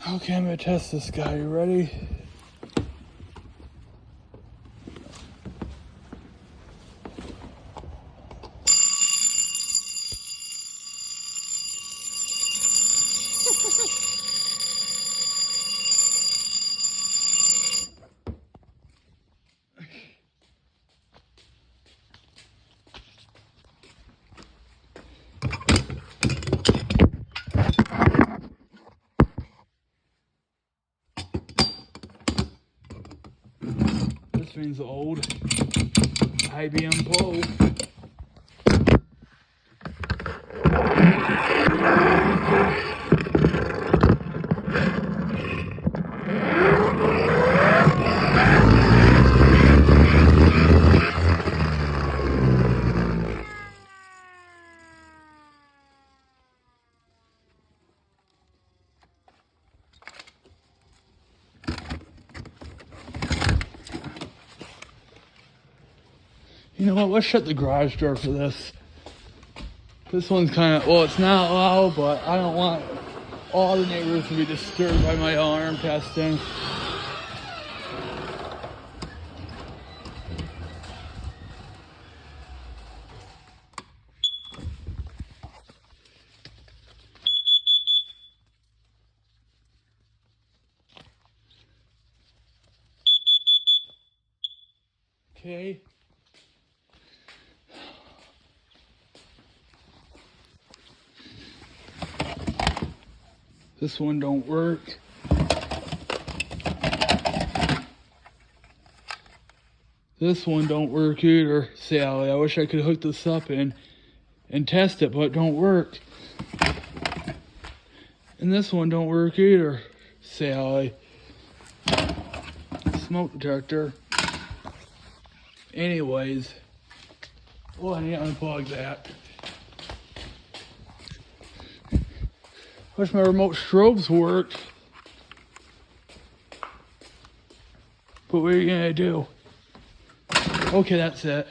Okay, I'm gonna test this guy. You ready? This thing's old. IBM Pro. You know what? Let's shut the garage door for this. This one's kind of, well, it's not loud, but I don't want all the neighbors to be disturbed by my alarm testing. Okay. This one don't work. This one don't work either, Sally. I wish I could hook this up and test it, but it don't work. And this one don't work either, Sally. Smoke detector. Anyways. Oh, I need to unplug that. Wish my remote strobes worked. But what are you gonna do? Okay, that's it.